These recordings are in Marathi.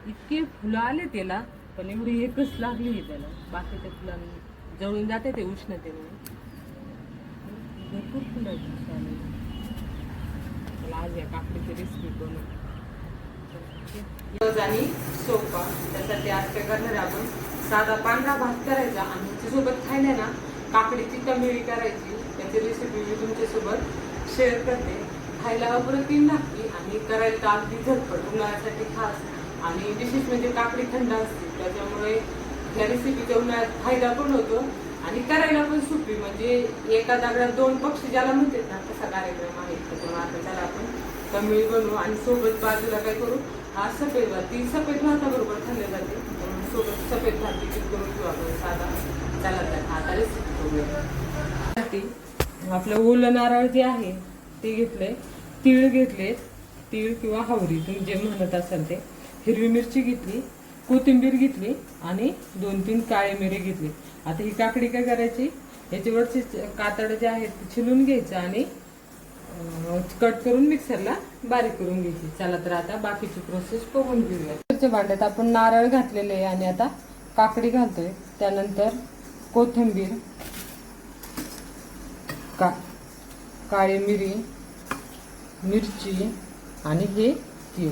इतके फुलं आले त्याला, पण एवढी एकच लागली त्याला. बाकीच्या फुलांनी जळून जाते ते उष्णतेमुळे. भरपूर फुलं आहेत आले. मला आज या काकडीची रेसिपी बनवू. आणि सोपा त्यासाठी आज काय करणार आपण, साधा पांढरा भात करायचा आणि त्याच्यासोबत खायला ना काकडीची तमिळी करायची. त्याची रेसिपी मी तुमच्यासोबत शेअर करते. खायला अप्रतिम लागते आणि करायला तर अगदी झटपट, उन्हाळ्यासाठी खास. आणि विशेष म्हणजे काकडी थंड असते, त्याच्यामुळे या रेसिपीचा उन्हाळ्यात फायदा पण होतो आणि करायला पण सोपी. म्हणजे एका दगडात दोन पक्षी ज्याला म्हणतात ना, तसा कार्यक्रम आहे. त्याच्यामुळे आता त्याला आपण तमिळी बनवू आणि सोबत बाजूला काय करू, हा सफेद भात. ती सफेद भाताबरोबर खाल्ले जाते, म्हणून सोबत सफेद भात देखील करून घेऊ आपण साधा. चला तर आता रेसिपी करूया. आपलं ओलं नारळ जे आहे ते घेतलंय, तीळ घेतले, तीळ किंवा हावरी तुम्ही जे म्हणत असाल ते, हिरवी मिरची घेतली, कोथिंबीर घेतली आणि 2-3 काळे मिरे घेतले. आता ही काकडी काय करायची, याच्यावरचे कातड जे आहेत ते छिलून घ्यायचं आणि कट करून मिक्सरला बारीक करून घ्यायची. चला तर आता बाकीची प्रोसेस बघून घेऊया. भांड्यात आपण नारळ घातलेले आहे आणि आता काकडी घालतोय. त्यानंतर कोथिंबीर, काळी मिरी, मिरची आणि हे तीळ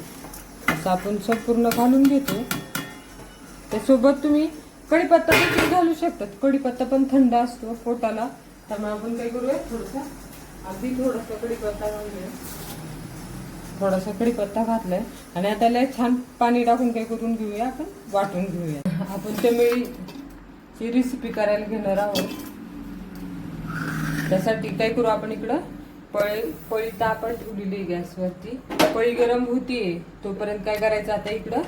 असं आपण संपूर्ण घालून घेतो. त्यासोबत तुम्ही कढीपत्ता देखील घालू शकतात. कढीपत्ता पण थंड असतो पोटाला, त्यामुळे आपण काय करूया, अगदी थोडासा कढीपत्ता घालूया. थोडासा कढीपत्ता घातलाय आणि आता त्याला छान पाणी टाकून काय करून घेऊया, आपण वाटून घेऊया. आपण तमिळीची रेसिपी करायला घेणार आहोत. त्यासाठी काय करू, आपण इकडं पळी तापत ठेवलेली गॅसवरती. पळी गरम होतीये तोपर्यंत काय करायचं, आता इकडं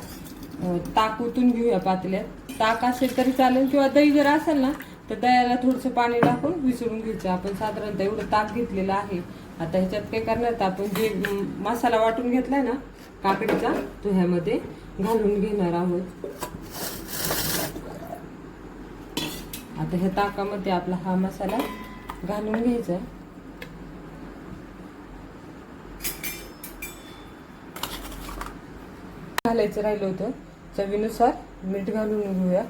ताक ओतून घेऊया पातेल्यात. ताक असेल तरी चालेल किंवा दही जर असेल ना तर दह्याला थोडंसं पाणी टाकून विसरून घ्यायचं. आपण साधारणतः एवढं ताक घेतलेलं आहे. आता ह्याच्यात काय करणार, तर आपण जे मसाला वाटून घेतलाय ना काकडीचा, तो ह्यामध्ये घालून घेणार आहोत. आता ह्या ताकामध्ये आपला हा मसाला घालून घ्यायचा. घालायचं राहिलं होतं, चवीनुसार मीठ घालून घेऊया.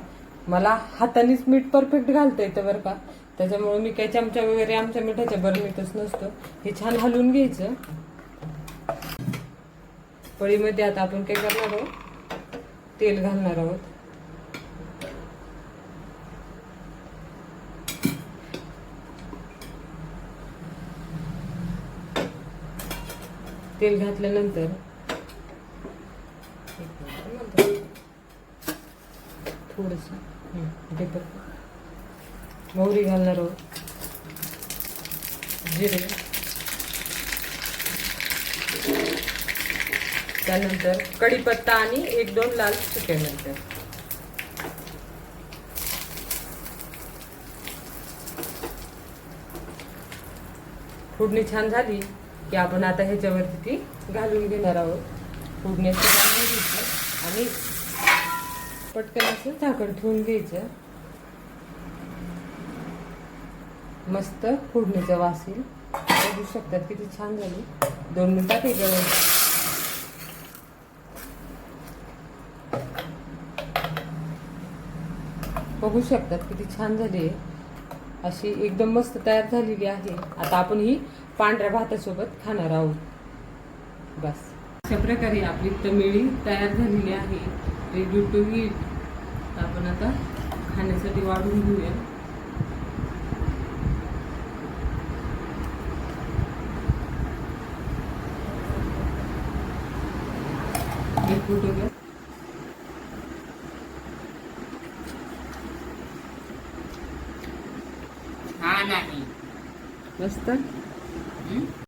मला हातानेच मीठ परफेक्ट घालता येतं बरं का, त्याच्यामुळे मी काही चमचा वगैरे आमच्या मिठाच्या बरणीतच नसतो. हे छान हलवून घ्यायचं. पळीमध्ये आता आपण काय करणार आहोत, तेल घालणार आहोत. तेल घातल्यानंतर थोडस मोहरी घालणार आहोत, जिरे, त्यानंतर कढीपत्ता आणि 1-2 लाल सुके मिरच्या. फोडणी छान झाली की आपण आता ह्याच्यावरती ती घालून घेणार आहोत. फोडण्याचं घालून घ्यायचं आणि पटकन असं झाकण ठेवून घ्यायचं. मस्त फोडणीचा वास येईल. बघू शकतात किती छान झाली. 2 मिनिटात हे बघू शकतात किती छान झाली आहे. अशी एकदम मस्त तयार झालेली आहे. आता आपण ही पांढऱ्या भातासोबत खाणार आहोत. बस अशा प्रकारे आपली तमिळी तयार झालेली आहे. Ready to eat. आपण आता खाण्यासाठी वाढून घेऊया. एक फोटो घ्या. हा नाही मस्त.